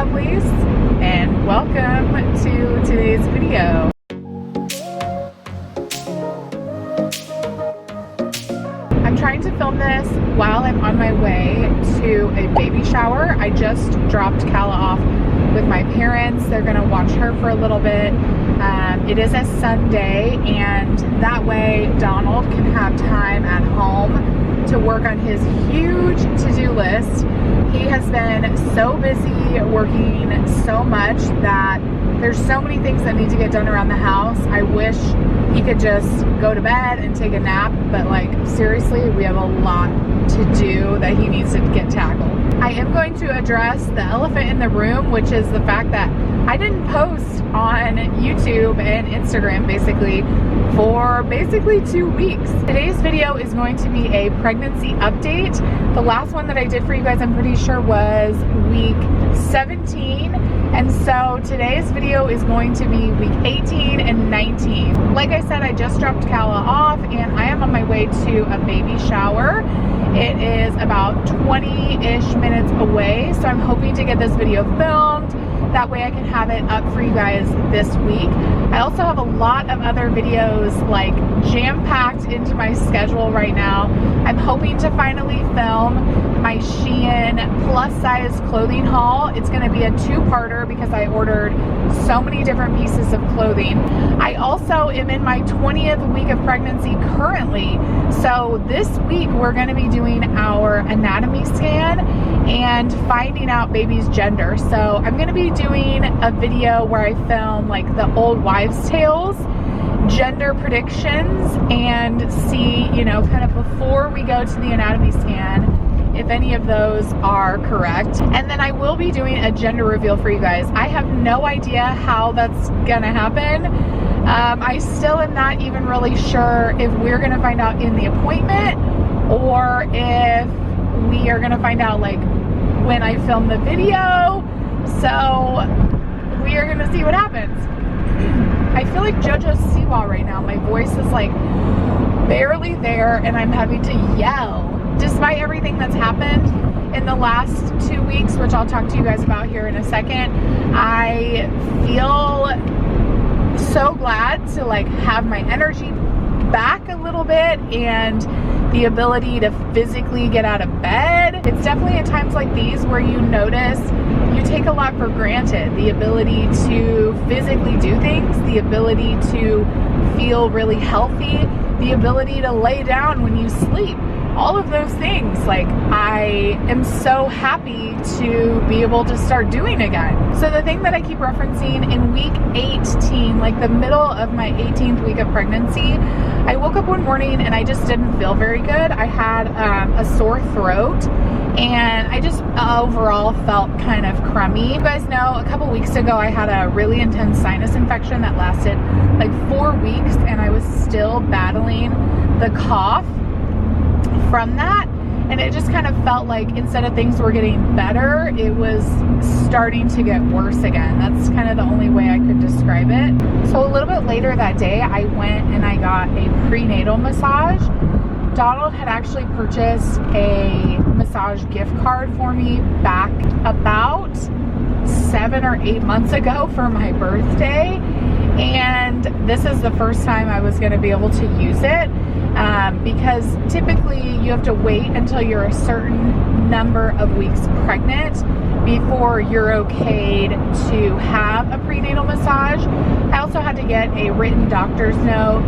lovelies, and welcome to today's video. I'm trying to film this while I'm on my way to a baby shower. I just dropped Kala off with my parents. They're gonna watch her for a little bit. It is a Sunday, and that way Donald can have time at home to work on his huge to-do list. He has been so busy working so much that there's so many things that need to get done around the house. I wish he could just go to bed and take a nap, but like seriously, we have a lot to do that he needs to get tackled. I am going to address the elephant in the room, which is the fact that I didn't post on YouTube and Instagram for basically 2 weeks. Today's video is going to be a pregnancy update. The last one that I did for you guys, I'm pretty sure, was week 17. And so today's video is going to be week 18 and 19. Like I said, I just dropped Kala off and I am on my way to a baby shower. It is about 20-ish minutes away, so I'm hoping to get this video filmed. That way I can have it up for you guys this week. I also have a lot of other videos like jam-packed into my schedule right now. I'm hoping to finally film my Shein plus size clothing haul. It's going to be a two-parter because I ordered so many different pieces of clothing. I also am in my 20th week of pregnancy currently. So this week we're going to be doing our anatomy scan and finding out baby's gender. So I'm going to be doing a video where I film like the old wives' tales, gender predictions, and see, you know, kind of before we go to the anatomy scan, if any of those are correct. And then I will be doing a gender reveal for you guys. I have no idea how that's gonna happen. I still am not even really sure if we're gonna find out in the appointment or if we are gonna find out like when I film the video. So we are gonna see what happens. I feel like JoJo's Siwa right now. My voice is like barely there and I'm having to yell. Despite everything that's happened in the last 2 weeks, which I'll talk to you guys about here in a second, I feel so glad to like have my energy back a little bit and the ability to physically get out of bed. It's definitely at times like these where you notice you take a lot for granted. The ability to physically do things, the ability to feel really healthy, the ability to lay down when you sleep. All of those things, like, I am so happy to be able to start doing again. So the thing that I keep referencing, in week 18, like the middle of my 18th week of pregnancy, I woke up one morning and I just didn't feel very good. I had a sore throat and I just overall felt kind of crummy. You guys know, a couple weeks ago I had a really intense sinus infection that lasted like 4 weeks and I was still battling the cough from that, and it just kind of felt like instead of things were getting better, it was starting to get worse again. That's kind of the only way I could describe it. So a little bit later that day, I went and I got a prenatal massage. Donald had actually purchased a massage gift card for me back about 7 or 8 months ago for my birthday, and this is the first time I was going to be able to use it. Because typically you have to wait until you're a certain number of weeks pregnant before you're okayed to have a prenatal massage. I also had to get a written doctor's note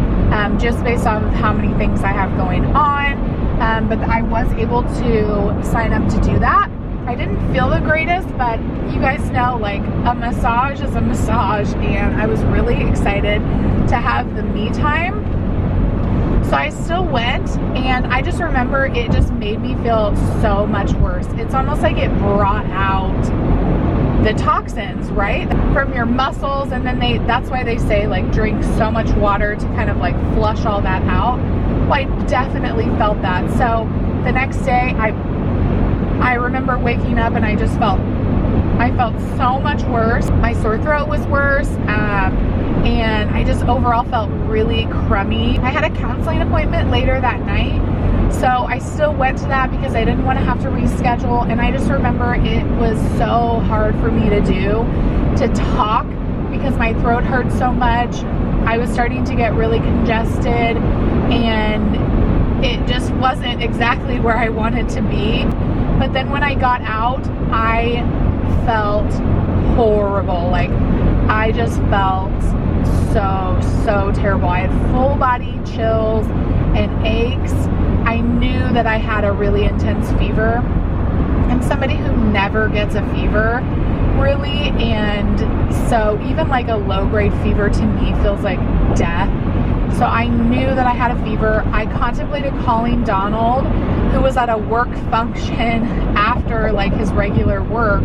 just based off of how many things I have going on, but I was able to sign up to do that. I didn't feel the greatest, but you guys know, like, a massage is a massage, and I was really excited to have the me time. So I still went, and I just remember it just made me feel so much worse. It's almost like it brought out the toxins, right, from your muscles, and then that's why they say like drink so much water to kind of like flush all that out. Well, I definitely felt that. So the next day I remember waking up and I felt so much worse. My sore throat was worse, and I just overall felt really crummy. I had a counseling appointment later that night, So I still went to that because I didn't want to have to reschedule. And I just remember it was so hard for me to do, to talk, because my throat hurt so much. I was starting to get really congested and it just wasn't exactly where I wanted to be. But then when I got out, I felt horrible. Like, I just felt so terrible. I had full body chills and aches. I knew that I had a really intense fever. I'm somebody who never gets a fever, really, and so even like a low-grade fever to me feels like death. So I knew that I had a fever. I contemplated calling Donald, who was at a work function after like his regular work,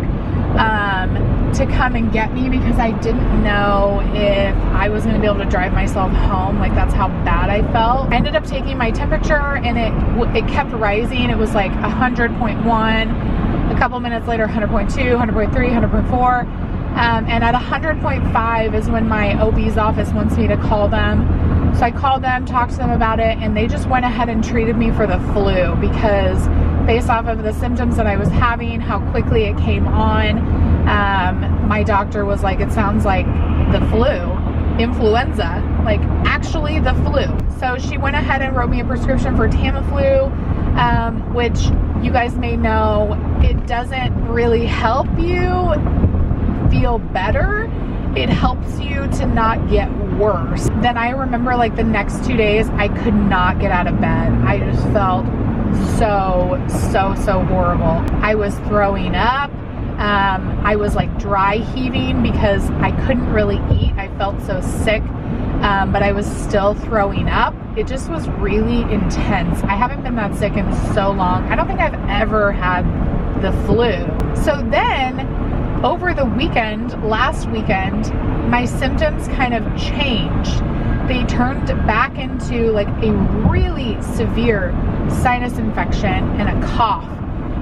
to come and get me, because I didn't know if I was going to be able to drive myself home. Like, that's how bad I felt. I ended up taking my temperature and it kept rising. It was like 100.1, a couple minutes later 100.2, 100.3, 100.4, and at 100.5 is when my OB's office wants me to call them. So I called them, talked to them about it, and they just went ahead and treated me for the flu, because based off of the symptoms that I was having, how quickly it came on, my doctor was like, it sounds like the flu, influenza, like actually the flu. So she went ahead and wrote me a prescription for Tamiflu, which you guys may know, it doesn't really help you feel better. It helps you to not get worse. Then I remember like the next 2 days, I could not get out of bed. I just felt so horrible. I was throwing up. I was like dry heaving because I couldn't really eat. I felt so sick, but I was still throwing up. It just was really intense. I haven't been that sick in so long. I don't think I've ever had the flu. So then over the weekend, last weekend, my symptoms kind of changed. They turned back into like a really severe sinus infection and a cough.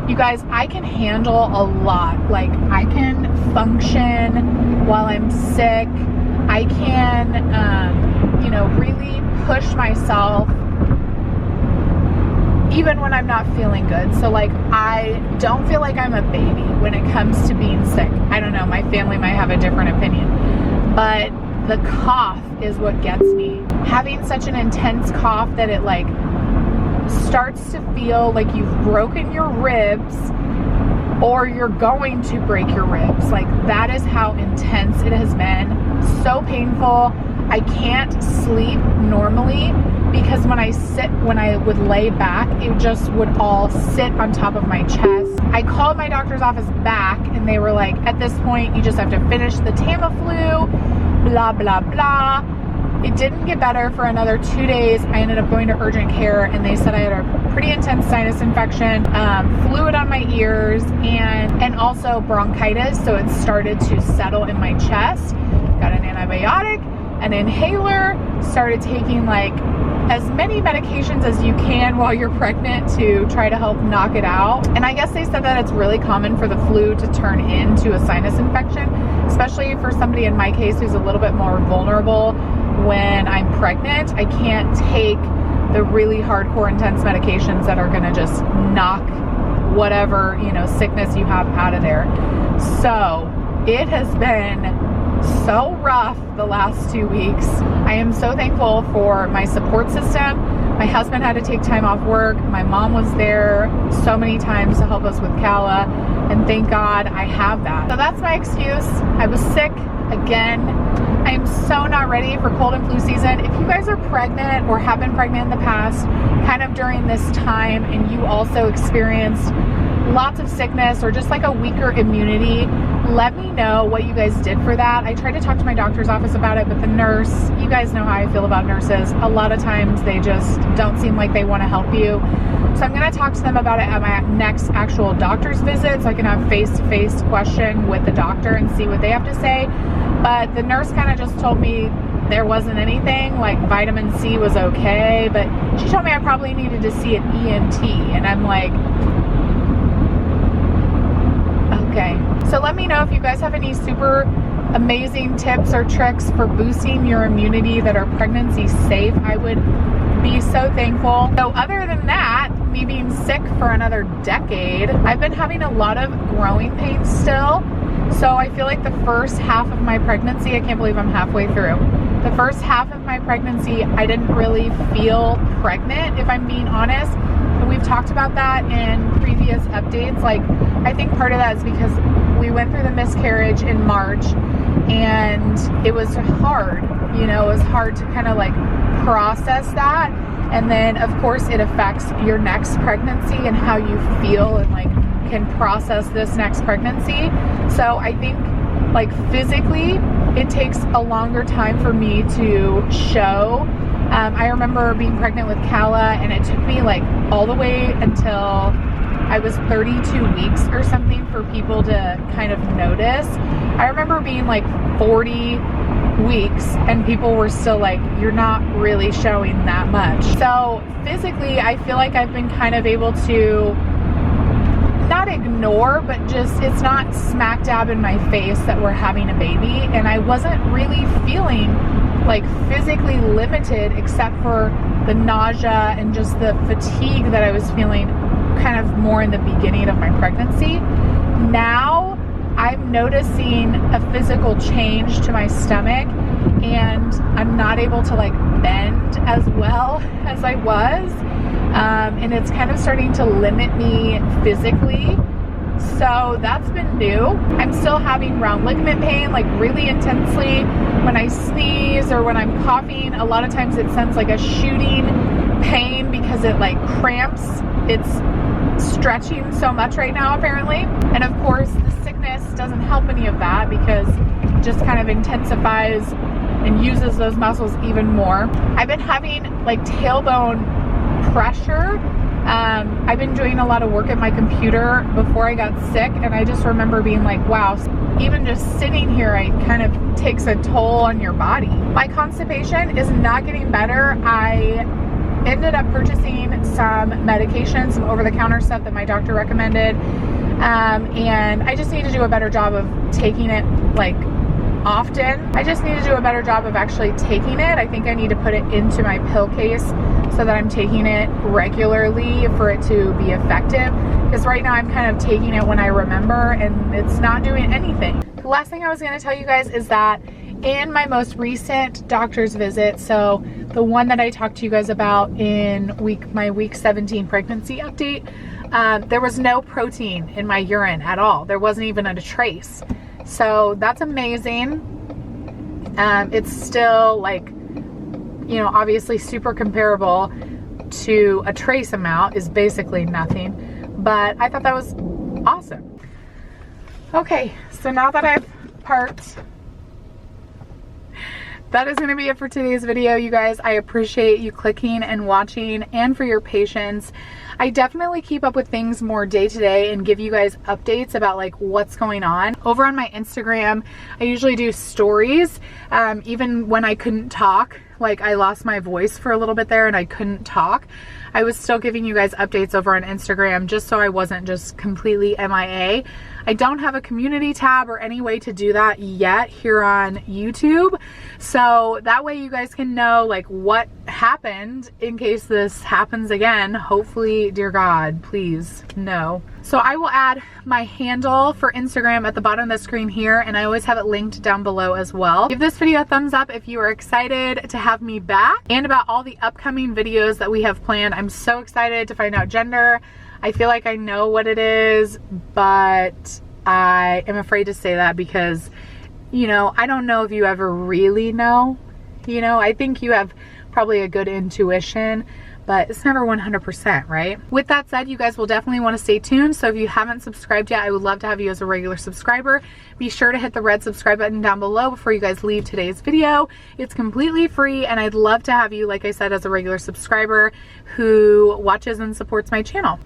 You guys, I can handle a lot. Like, I can function while I'm sick. I can, really push myself even when I'm not feeling good. So like, I don't feel like I'm a baby when it comes to being sick. I don't know, my family might have a different opinion, but the cough is what gets me. Having such an intense cough that it like starts to feel like you've broken your ribs or you're going to break your ribs. Like, that is how intense it has been. So painful. I can't sleep normally because when I would lay back, it just would all sit on top of my chest. I called my doctor's office back and they were like, at this point, you just have to finish the Tamiflu, blah, blah, blah. It didn't get better for another 2 days. I ended up going to urgent care and they said I had a pretty intense sinus infection, fluid on my ears, and also bronchitis. So it started to settle in my chest. Got an antibiotic, an inhaler, started taking like as many medications as you can while you're pregnant to try to help knock it out. And I guess they said that it's really common for the flu to turn into a sinus infection, especially for somebody in my case who's a little bit more vulnerable when I'm pregnant. I can't take the really hardcore intense medications that are gonna just knock whatever, sickness you have out of there. So it has been so rough the last 2 weeks. I am so thankful for my support system. My husband had to take time off work. My mom was there so many times to help us with Kala, and thank God I have that. So that's my excuse. I was sick again. I am so not ready for cold and flu season. If you guys are pregnant or have been pregnant in the past, kind of during this time, and you also experienced lots of sickness or just like a weaker immunity, let me know what you guys did for that. I tried to talk to my doctor's office about it, but the nurse, you guys know how I feel about nurses. A lot of times they just don't seem like they want to help you. So I'm going to talk to them about it at my next actual doctor's visit, so I can have face-to-face question with the doctor and see what they have to say. But the nurse kind of just told me there wasn't anything, like vitamin C was okay, but she told me I probably needed to see an ENT, and I'm like, okay. So let me know if you guys have any super amazing tips or tricks for boosting your immunity that are pregnancy safe. I would be so thankful. So other than that, me being sick for another decade. I've been having a lot of growing pains still. So I feel like the first half of my pregnancy, I can't believe I'm halfway through. The first half of my pregnancy, I didn't really feel pregnant, if I'm being honest. And we've talked about that in previous updates. Like, I think part of that is because we went through the miscarriage in March and it was hard, you know, it was hard to kind of like process that. And then of course it affects your next pregnancy and how you feel and like can process this next pregnancy. So I think like physically it takes a longer time for me to show. I remember being pregnant with Kala and it took me like all the way until I was 32 weeks or something for people to kind of notice. I remember being like 40 weeks and people were still like, you're not really showing that much. So physically, I feel like I've been kind of able to not ignore, but just, it's not smack dab in my face that we're having a baby. And I wasn't really feeling like physically limited except for the nausea and just the fatigue that I was feeling kind of more in the beginning of my pregnancy. Now I'm noticing a physical change to my stomach and I'm not able to like bend as well as I was. And it's kind of starting to limit me physically. So that's been new. I'm still having round ligament pain like really intensely when I sneeze or when I'm coughing. A lot of times it sends like a shooting pain because it like cramps. It's stretching so much right now apparently. And of course the sickness doesn't help any of that because it just kind of intensifies and uses those muscles even more. I've been having like tailbone pressure. I've been doing a lot of work at my computer before I got sick and I just remember being like, wow, even just sitting here, it kind of takes a toll on your body. My constipation is not getting better. I ended up purchasing some medication, some over-the-counter stuff that my doctor recommended, and I just need to do a better job of taking it like often. I just need to do a better job of actually taking it. I think I need to put it into my pill case so that I'm taking it regularly for it to be effective, because right now I'm kind of taking it when I remember and it's not doing anything. The last thing I was going to tell you guys is that in my most recent doctor's visit, so the one that I talked to you guys about in my week 17 pregnancy update, there was no protein in my urine at all. There wasn't even a trace. So that's amazing. It's still like, you know, obviously super comparable to a trace amount is basically nothing, but I thought that was awesome. Okay, so now that I've parked, that is going to be it for today's video, you guys. I appreciate you clicking and watching and for your patience. I definitely keep up with things more day to day and give you guys updates about like what's going on. Over on my Instagram, I usually do stories, even when I couldn't talk. Like I lost my voice for a little bit there and I couldn't talk. I was still giving you guys updates over on Instagram just so I wasn't just completely MIA. I don't have a community tab or any way to do that yet here on YouTube. So that way you guys can know like what happened in case this happens again. Hopefully, dear God, please, no. So I will add my handle for Instagram at the bottom of the screen here, and I always have it linked down below as well. Give this video a thumbs up if you are excited to have me back and about all the upcoming videos that we have planned. I'm so excited to find out gender. I feel like I know what it is, but I am afraid to say that because, you know, I don't know if you ever really know. You know, I think you have probably a good intuition, but it's never 100%, right? With that said, you guys will definitely want to stay tuned. So if you haven't subscribed yet, I would love to have you as a regular subscriber. Be sure to hit the red subscribe button down below before you guys leave today's video. It's completely free, and I'd love to have you, like I said, as a regular subscriber who watches and supports my channel.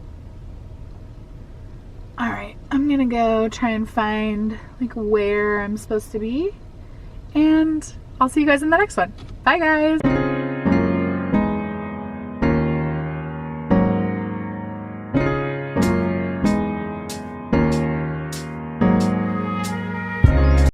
All right, I'm gonna go try and find like where I'm supposed to be, and I'll see you guys in the next one. Bye guys.